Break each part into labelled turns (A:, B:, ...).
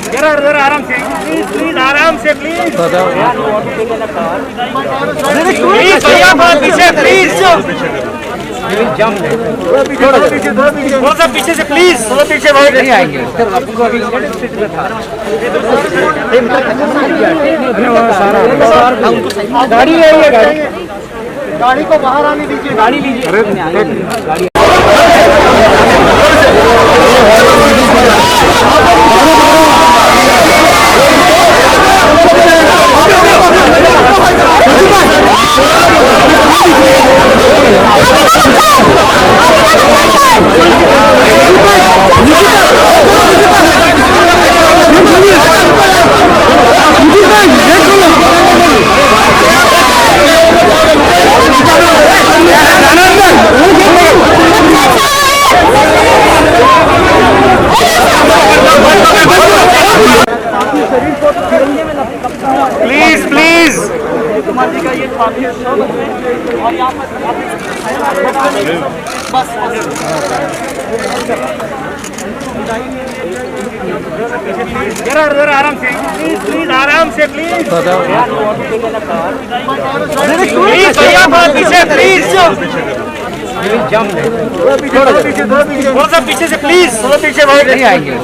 A: जरा आराम से प्लीज आराम से प्लीज भैया पीछे प्लीज थोड़ा सा पीछे से प्लीज थोड़ा पीछे भाई नहीं आएंगे गाड़ी है ये गाड़ी को बाहर आने दीजिए गाड़ी लीजिए गाड़ी प्लीज प्लीज कुमार जी का ये और यहाँ पर बस जरा आराम से प्लीज आराम से प्लीज भैया पीछे प्लीज थोड़ा सा पीछे से प्लीज थोड़ा पीछे भाई नहीं आएंगे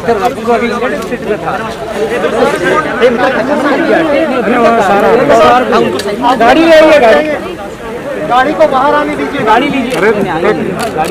A: गाड़ी है ये गाड़ी को बाहर आने दीजिए गाड़ी लीजिए गाड़ी